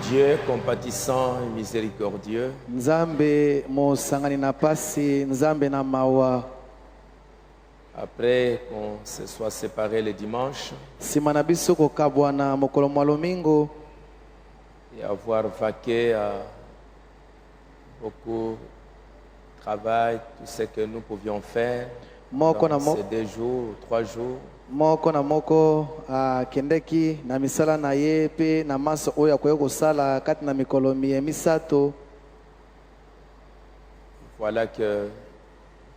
Dieu compatissant et miséricordieux, Nzambe mosangani na pasi, Nzambe na mawa. après qu'on se soit séparés le dimanche Sima na biso kokabwa na mokolo mwa lomingo et avoir vaqué à beaucoup de travail, tout ce que nous pouvions faire moko na dans moko, ces 2 jours, 3 jours, moko na moko kendeki na misala na ye pe na maso oyo akoki kosala kati na mikolo misato. voilà que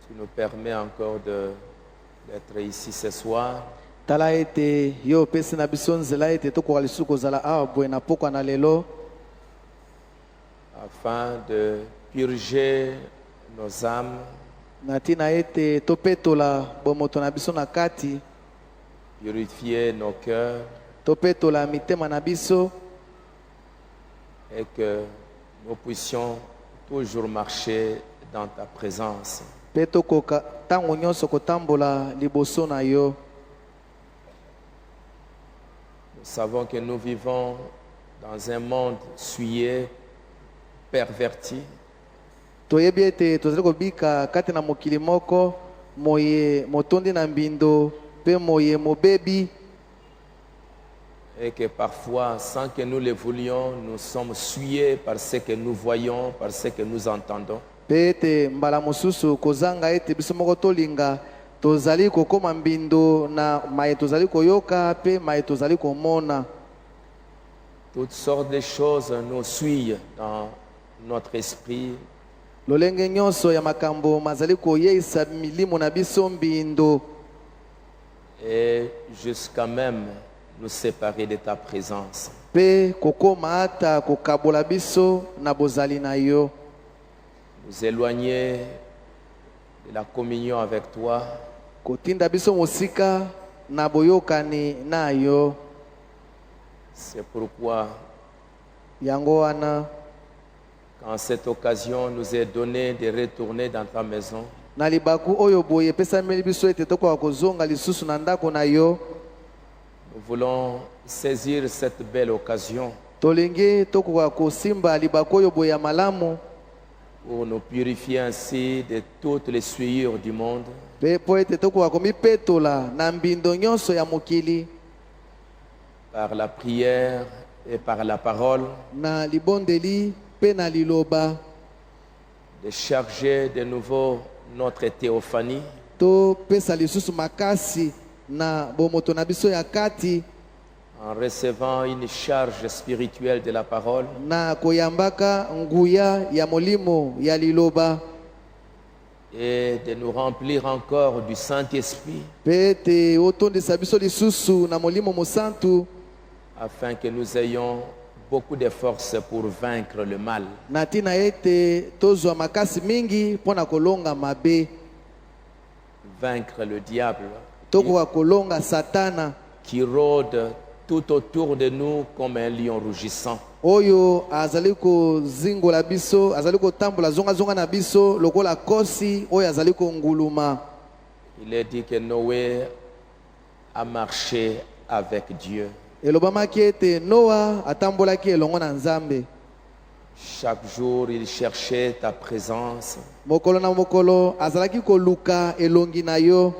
tu nous permets encore d'être ici ce soir. Tala ete yo opesi na biso nzela ete tokoka lisusu kozala awa boye na pokwa na lelo Afin de purger nos âmes, na ntina ete topetola bomoto na biso na kati, purifier nos cœurs topetola mitema na biso, et que nous puissions toujours marcher dans ta présence. pe tokoka ntango nyonso kotambola liboso na yo. Nous savons que nous vivons dans un monde souillé, perverti, Toyebi ete tozali kobika kati na mokili moko moye motondi na mbindo pe moye mobebi, et que parfois, sans que nous le voulions, nous sommes souillés par ce que nous voyons, par ce que nous entendons. pe ete mbala mosusu kozanga ete biso moko tolinga tozali kokoma mbindo na maye tozali koyoka pe maye tozali komona. Toutes sortes de choses nous suivent dans notre esprit, Lolenge nyonso ya makambo mazali koyeisa milimo na biso mbindo et jusqu'à même nous séparer de ta présence. pe kokoma ata kokabola biso na bozali na yo, Nous éloigner de la communion avec toi, kotinda biso mosika na boyokani na yo. c'est pourquoi Yango wana quand cette occasion nous est donnée de retourner dans ta maison, na libaku oyo boye epesameli biso ete tokoka kozonga lisusu na ndako na yo, nous voulons saisir cette belle occasion tolingi tokoka kosimba libaku oyo boye ya malamu pour nous purifier ainsi de toutes les souillures du monde, pe po ete tokoka komipetola na mbindo nyonso ya mokili par la prière et par la parole, na libondeli pe na liloba, de charger de nouveau notre théophanie topesa lisusu makasi na bomoto na biso ya kati, en recevant une charge spirituelle de la parole, na koyambaka nguya ya molimo ya liloba, et de nous remplir encore du Saint-Esprit pe ete otondisa biso lisusu na molimo mosantu, afin que nous ayons beaucoup de force pour vaincre le mal. na ntina ete tozwa makasi mingi mpo na kolonga mabe, Vaincre le diable tokoka kolonga satana qui rôde tout autour de nous comme un lion rougissant. oyo azali kozingola biso, azali kotambola zonga na biso lokola kosi oyo azali konguluma. Il est dit que Noé a marché avec Dieu. Elobamaki ete Noa atambolaki elongo na Nzambe. Chaque jour, il cherchait ta présence. Mokolo na mokolo azalaki koluka elongi na yo,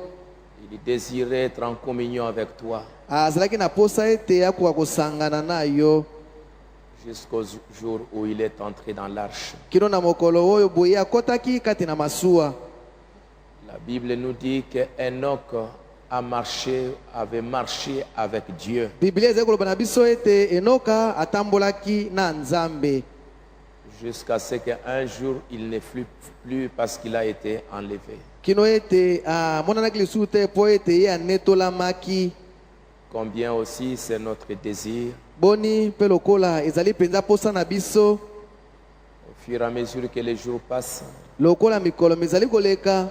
Il désirait être en communion avec toi azalaki na posa ete akoka kosangana na yo, jusqu'au jour où il est entré dans l'arche. kino na mokolo oyo boye akotaki kati na masuwa. La Bible nous dit que Enoch avait marché avec Dieu Biblia ezali koloba na biso ete Enoka atambolaki na Nzambe jusqu'à ce qu'un jour il ne fut plus parce qu'il a été enlevé. kino ete amonanaki lisusu te po ete ye anetolamaki. Combien aussi c'est notre désir, Boni mpe lokola ezali mpenza posa na biso, au fur et à mesure que les jours passent, lokola mikolo mizali koleka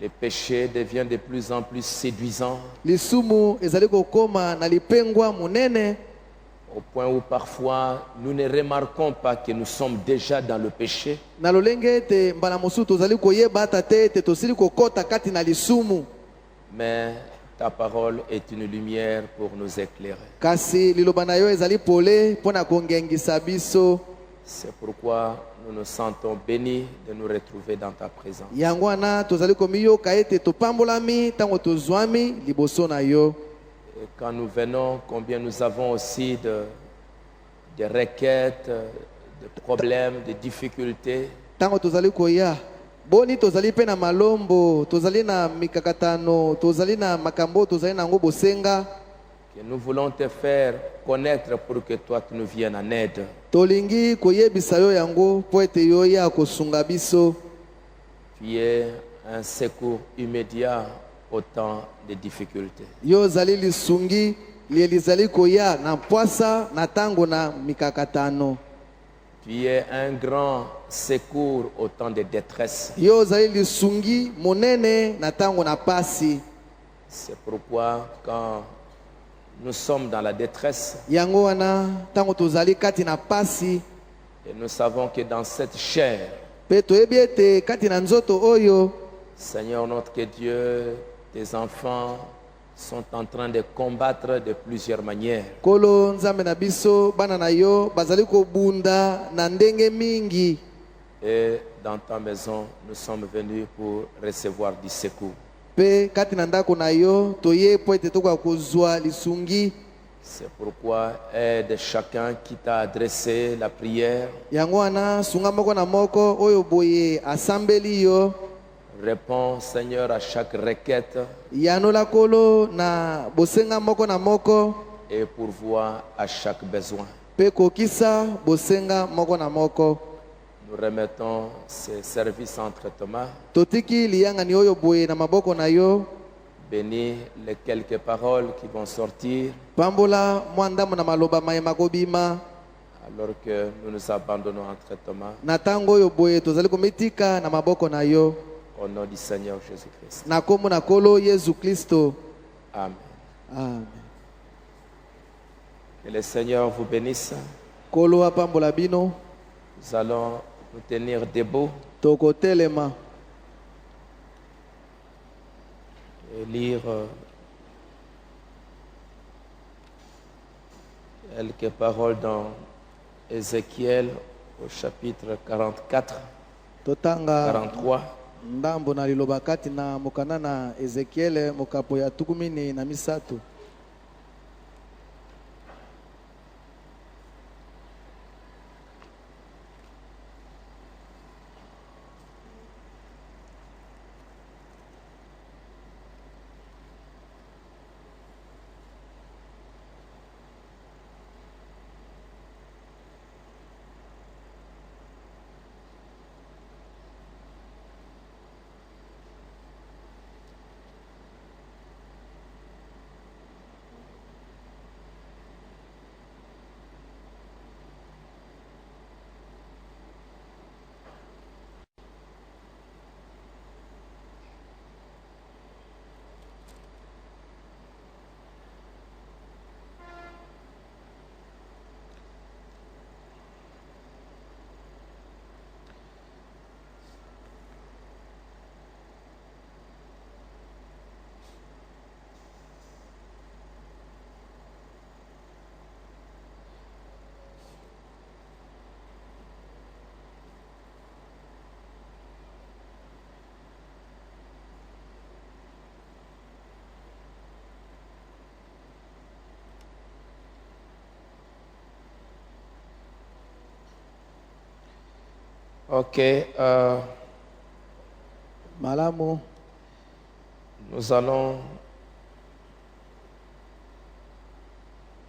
les péchés deviennent de plus en plus séduisants, lisumu ezali kokoma na lipengwa munene au point où parfois nous ne remarquons pas que nous sommes déjà dans le péché. na lolenge ete mbala mosusu tozali koyeba ata te ete tosili kokota kati na lisumu, Mais ta parole est une lumière pour nous éclairer. kasi liloba na yo ezali pole mpo na kongengisa biso. C'est pourquoi nous nous sentons bénis de nous retrouver dans ta présence. Yango wana tozali komiyoka ete topambolami ntango tozwami liboso na yo. Et quand nous venons, combien nous avons aussi de requêtes, de problèmes, de difficultés. Ntango tozali koya boni tozali pe na malombo, tozali na mikakatano, tozali na makambo, tozali na ngo bosenga, Que nous voulons te faire connaître pour que toi tu nous viennes en aide. tolingi koyebisa yo yango po ete yo ya kosunga biso. Tu es un secours immédiat au temps de difficultés. Yo zali lisungi lizali koya na mpwasa na tango na mikakatano. Tu es un grand secours au temps de détresse. Yo zali lisungi monene na tango na pasi. C'est pourquoi quand nous sommes dans la détresse, Yango wana tango tozali kati na pasi, et nous savons que dans cette chair, pe toyebi ete kati na nzoto oyo, Seigneur notre Dieu, tes enfants sont en train de combattre de plusieurs manières. kolo nzambe na biso bana na yo bazali kobunda na ndenge mingi. Et dans ta maison, nous sommes venus pour recevoir du secours. Pe kati na ndako na yo toye po ete tokoka kozwa lisungi. C'est pourquoi aide chacun qui t'a adressé la prière. Yango wana sunga moko na moko oyo boye asambeli yo. Réponds, Seigneur, à chaque requête Yanola kolo na bosenga moko na moko, et pourvois à chaque besoin. pe kokisa bosenga moko na moko. Nous remettons ces services entre tes mains. Totiki liyangani oyo boye na maboko na yo. Bénis les quelques paroles qui vont sortir Pambola mwandamo na maloba mayema kobima. alors que nous nous abandonnons entre tes mains. Na tango oyo boye tozali komitika na maboko na yo. Au nom du Seigneur Jésus-Christ. Na kombo na kolo Yesu Kristo. Amen. Amen. Que le Seigneur vous bénisse. Kolo apambola bino. Nous allons nous tenir debout Toko telema. et lire quelques paroles dans Ézéchiel au chapitre 44, Totanga 43. ndambo na liloba kati na mokana na Ezekiel mokapo ya tukumini na misatu. Ok, Malamu. nous allons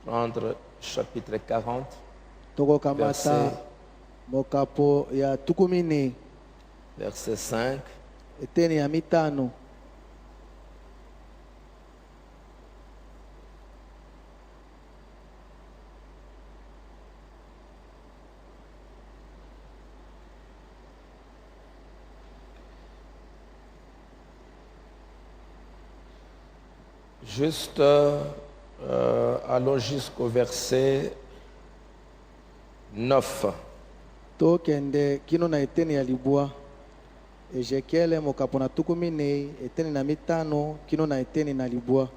prendre chapitre 40, Toko kamata Verset. mokapo ya tukumini verset 5. eteni ya mitano. Juste, allons jusqu'au verset 9. tokende kino na eteni ya libwa ezekiele mokapo na tuku minei eteni na mitano kino na eteni na libwa.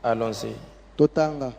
Allons-y. Totanga.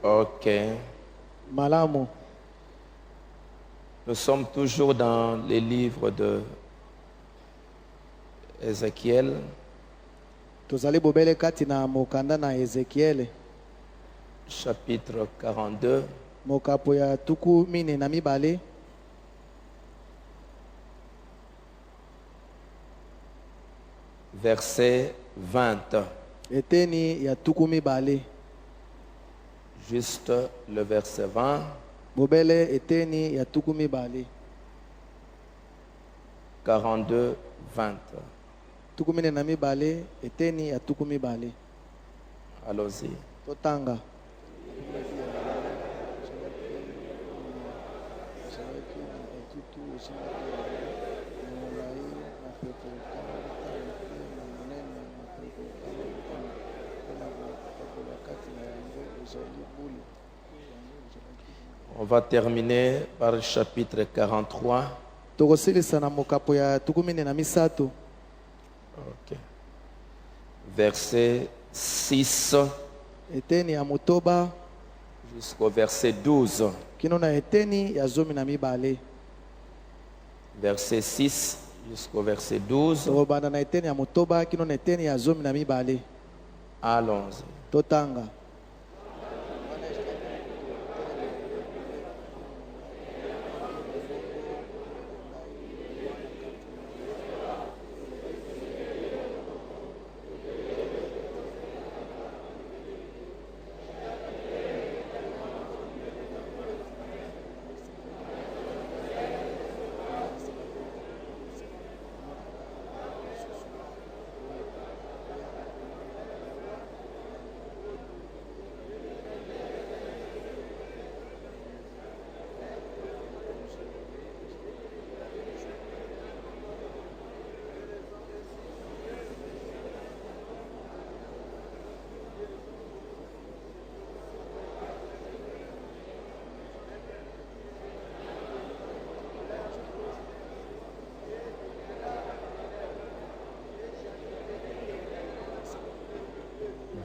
Ok. Malamu. Nous sommes toujours dans les livres de Ézéchiel, Tozali bobele kati na mokanda na Ezekiele. chapitre 42, Mokapo ya tuku mine na mibale. verset 20. Eteni ya tuku mibale. Juste le verset 20. Bobele eteni ya tuku mibale. 42, 20. Tuku mine na mibale eteni ya tuku mibale. Allons-y. Totanga. On va terminer par le chapitre 43. Tokosilisa na mokapo ya tuku mine na misato. Ok. Verset 6 Eteni ya motoba jusqu'au verset 12. kino na eteni ya zomi na mibale. Verset 6 jusqu'au verset 12. Tokobanda na eteni ya motoba kino na eteni ya zomi na mibale. Allons-y. Totanga.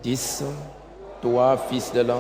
Dix. Toi, fils de l'homme,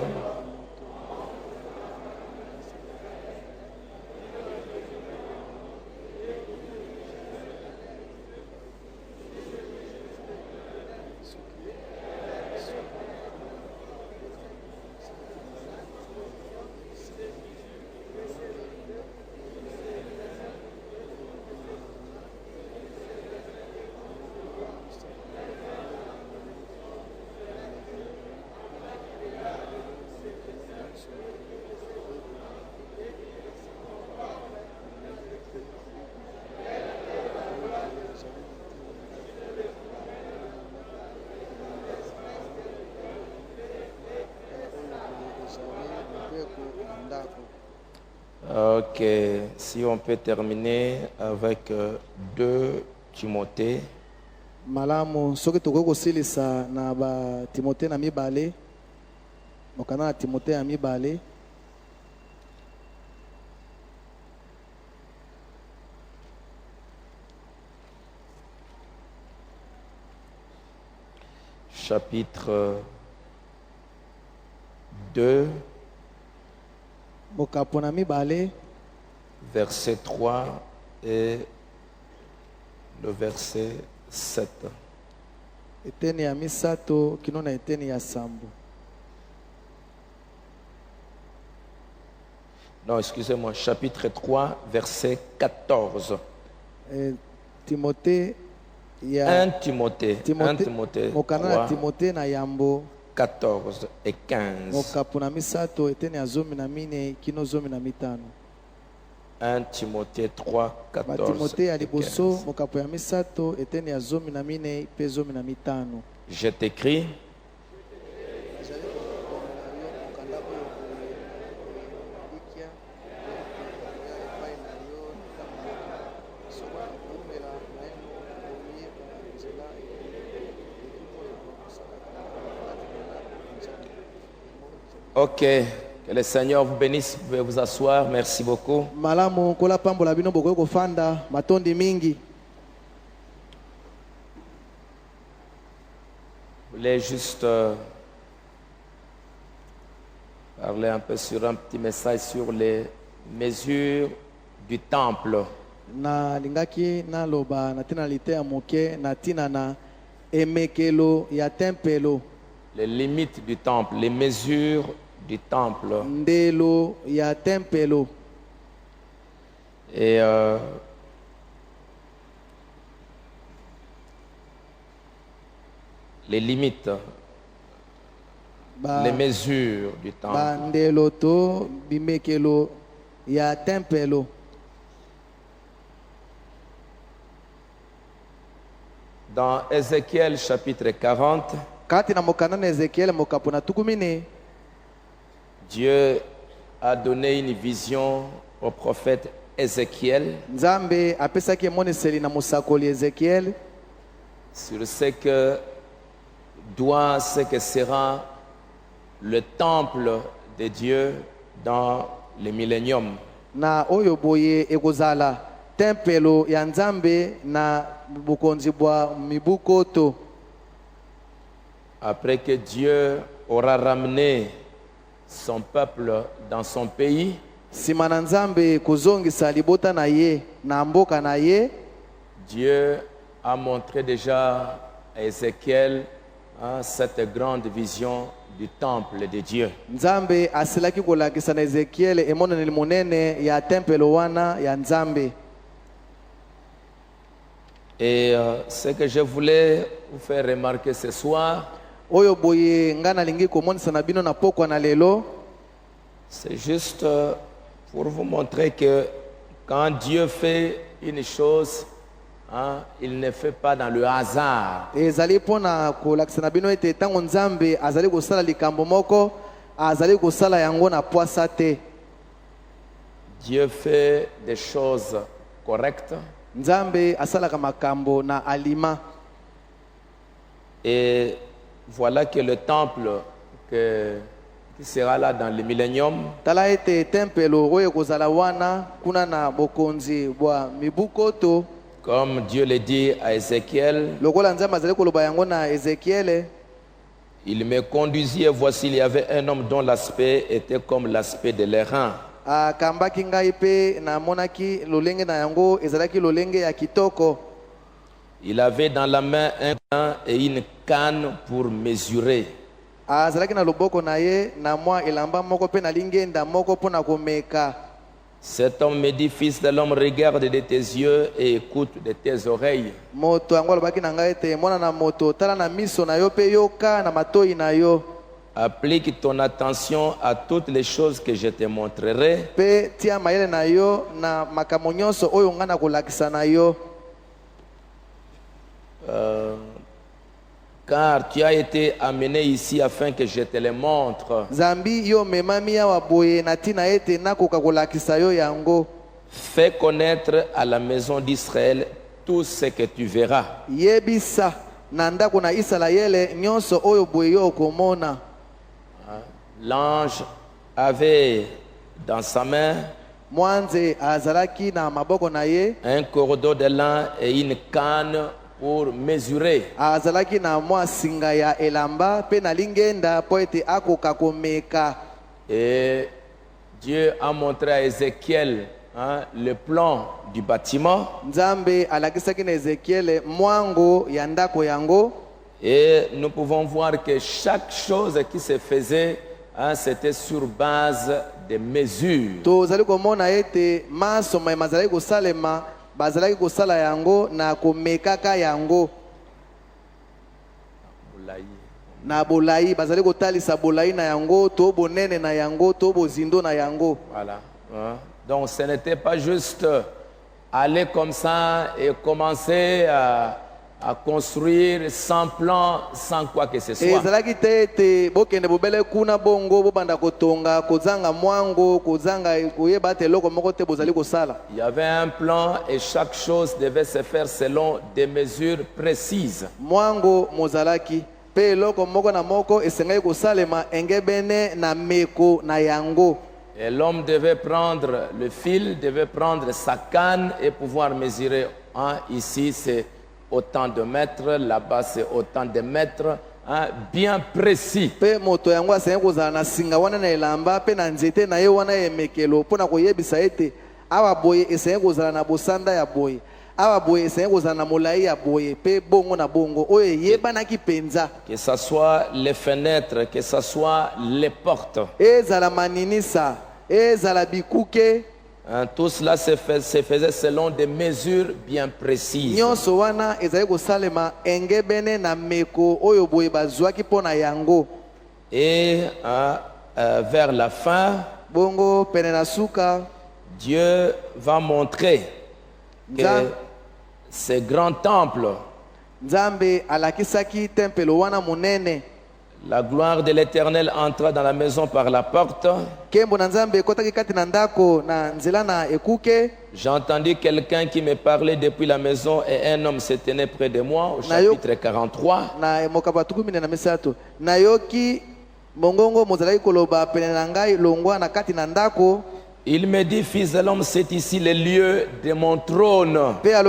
ok, si on peut terminer avec 2 Timothée, malamu soki tokoki kosilisa na batimote na mibale mokanda na timote ya mibale chapitre 2, mokapo na mibale verset 3 et le verset 7. eteni ya misato kino na eteni ya sambo. Non, excusez-moi, chapitre 3, verset 14. Timote 1 Timothée, 1 Timothée mokanda na 3, timote na yambo 14 et 15. mokapo na misato eteni ya zomi na mine kino zomi na mitano. 1 Timothée 3, 14 batimote ya et liboso 15. mokapo ya misato eteni ya zomi na mine pe zomi na mitano. Je t'écris, ok, que le Seigneur vous bénisse, vous pouvez vous asseoir, merci beaucoup. malamu kola pambola bino bokoki kofanda matondi mingi. Je voulais juste parler un peu sur un petit message sur les mesures du temple. na lingaki naloba na tina lite ya moke na tina na emekelo ya tempelo Les limites du temple, les mesures du temple. ndelo ya tempelo. Et les limites, les mesures du temple. bandelo to bimekelo ya tempelo. Dans Ézéchiel chapitre 40, kati na mokanda na ezekiele mokapo na tukumine Dieu a donné une vision au prophète Ézéchiel nzambe apesaki emoniseli na mosakoli ezekiele sur ce que sera le temple de Dieu dans le millénium. na oyo boye ekozala tempelo ya nzambe na bukonzi bwa mibukoto. Après que Dieu aura ramené son peuple dans son pays, nsima na nzambe kozongisa libota na ye na mboka na ye, Dieu a montré déjà à Ézéchiel cette grande vision du temple de Dieu. nzambe asilaki kolakisa na ezekiele emoneli monene ya tempelo wana ya nzambe. Et ce que je voulais vous faire remarquer ce soir, oyo boye nga nalingi komonisa na bino na pokwa na lelo, c'est juste pour vous montrer que quand Dieu fait une chose, il ne fait pas dans le hasard. ezali mpona kolakisa na bino ete ntango nzambe azali kosala likambo moko azali kosala yango na pwasa te. Dieu fait des choses correctes. nzambe asalaka makambo na alima. Et voilà que le temple qui sera là dans le millénium, tala ete tempelo oyo ekozala wana kuna na bokonzi bwa mibukoto, comme Dieu le dit à Ézéchiel, lokola nzambe azali koloba yango na ezekiele, il me conduisit et voici il y avait un homme dont l'aspect était comme l'aspect de l'airain. akambaki ngai mpe namonaki lolenge na yango ezalaki lolenge ya kitoko. Il avait dans la main un gant et une canne pour mesurer. azalaki na loboko na ye na mwa elamba moko mpe na lingenda moko mpona komeka. Cet homme me dit, fils de l'homme, regarde de tes yeux et écoute de tes oreilles. moto yango alobaki na ngai ete mwana na moto tala na miso na yo mpe yoka na matoi na yo. Applique ton attention à toutes les choses que je te montrerai. mpe tia mayele na yo na makambo nyonso oyo ngai na kolakisa na yo. Car tu as été amené ici afin que je te le montre. zambi yo memami awa boye na ntina ete nakoka kolakisa yo yango. Fais connaître à la maison d'Israël tout ce que tu verras. yebisa na ndako na Isalaele nyonso oyo boye yo okomona. L'ange avait dans sa main Mwanze azalaki na maboko na ye un cordeau de lin et une canne pour mesurer. azalaki na mwa singa ya elamba pe na lingenda po ete akoka komeka. Et Dieu a montré à Ézéchiel le plan du bâtiment. Nzambe alakisaki na Ezekiel mwango ya ndako yango. Et nous pouvons voir que chaque chose qui se faisait, c'était sur base de mesures. Tozali komona ete masoma mazalaki kosalema bazalaki kosala yango na komekaka yango. Na bolai bazali kotalisa bolai na yango to bonene na yango to bozindo na yango. Voilà. Donc ce n'était pas juste aller comme ça et commencer à construire sans plan, sans quoi que ce soit. Ezalaki te ete bokende bobele kuna bongo bobanda kotonga kozanga mwango kozanga koyeba te loko moko te bozali kosala. Il y avait un plan et chaque chose devait se faire selon des mesures précises. Mwango mozalaki pe loko moko na moko esengai kosalema engebene na meko na yango. Et l'homme devait prendre le fil, devait prendre sa canne et pouvoir mesurer. Ici c'est autant de mètres, là-bas c'est autant de mètres, bien précis. Pe moto yango asengai kozala na singa wana na elamba pe na nzete na ye wana emekelo mpona koyebisa ete awa boye esengai kozala na bosanda ya boye. Awa boye esengai kozala na molai ya boye pe bongo na bongo oyo eyebanaki penza. Que ce soit les fenêtres, que ce soit les portes. Ezala maninisa, ezala bikuke. Tout cela se faisait selon des mesures bien précises. Nyonso wana ezali kosalema engebene na meko oyo boye bazwaki pona yango. Et vers la fin, bongo pene na suka, Dieu va montrer que ce grand temple, Nzambe alakisaki tempelo wana munene. La gloire de l'Éternel entra dans la maison par la porte. J'ai entendu quelqu'un qui me parlait depuis la maison et un homme se tenait près de moi au chapitre 43. Il me dit, fils de l'homme, c'est ici le lieu de mon trône. Le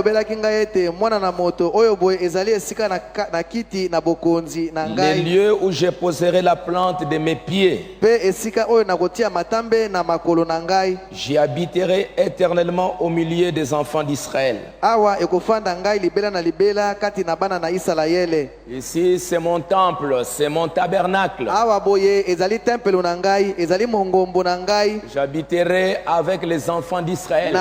lieu où je poserai la plante de mes pieds. J'y habiterai éternellement au milieu des enfants d'Israël. Ici, c'est mon temple, c'est mon tabernacle. J'habiterai avec les enfants d'Israël.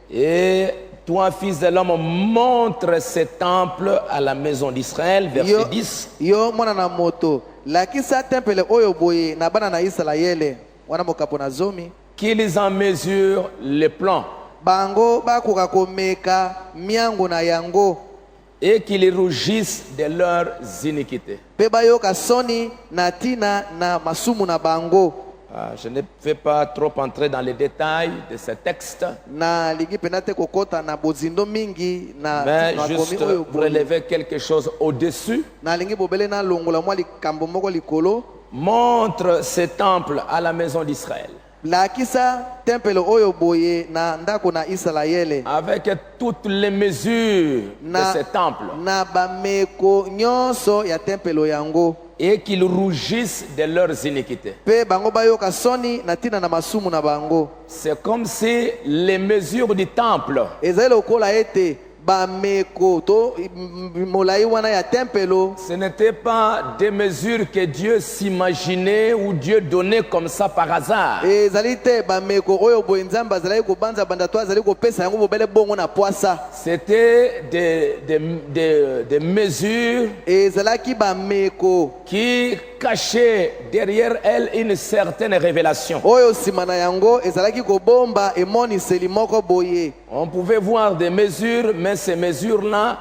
Et toi, fils de l'homme, montre ce temple à la maison d'Israël. Verset 10. Qu'ils en mesurent le plan. Et qu'ils rougissent de leurs iniquités. Je ne vais pas trop entrer dans les détails de ce texte, mais juste relever quelque chose au-dessus. Montre ce temple à la maison d'Israël, avec toutes les mesures de ce temple, et qu'ils rougissent de leurs iniquités. C'est comme si les mesures du temple ce n'était pas des mesures que Dieu s'imaginait ou Dieu donnait comme ça par hasard. C'était des mesures qui cacher derrière elle une certaine révélation. oyo nsima na yango ezalaki kobomba emoniseli moko boye. On pouvait voir des mesures, mais ces mesures-là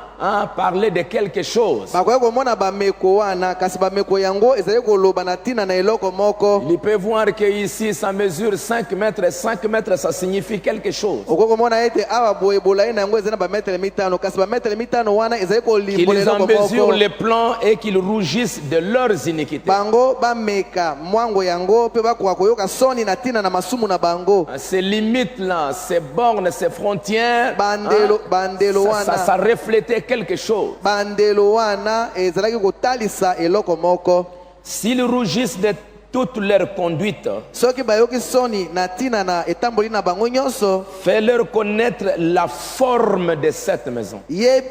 parlaient de quelque chose. bakoki komona bameko wana kasi bameko yango ezali koloba na ntina na eloko moko. Il peut voir que ici, ça mesure 5 mètres, et 5 mètres, ça signifie quelque chose. okoki komona ete awa boye bolai na yango ezali na bametere mitano kasi bametere mitano wana ezali kolimbola Qu'ils en eloko mesurent moko. les plans et qu'ils rougissent de leurs iniquités. bango bameka mwango yango mpe bakoka koyoka soni na ntina na masumu na bango. Ces limites-là, ces bornes, ces frontières, bandelo ça wana reflétait quelque chose. bandelo wana ezalaki kotalisa eloko moko. S'ils rougissent de toute leur conduite, soki bayoki soni na ntina na etamboli na bango nyonso fais-leur connaître la forme de cette maison. yebi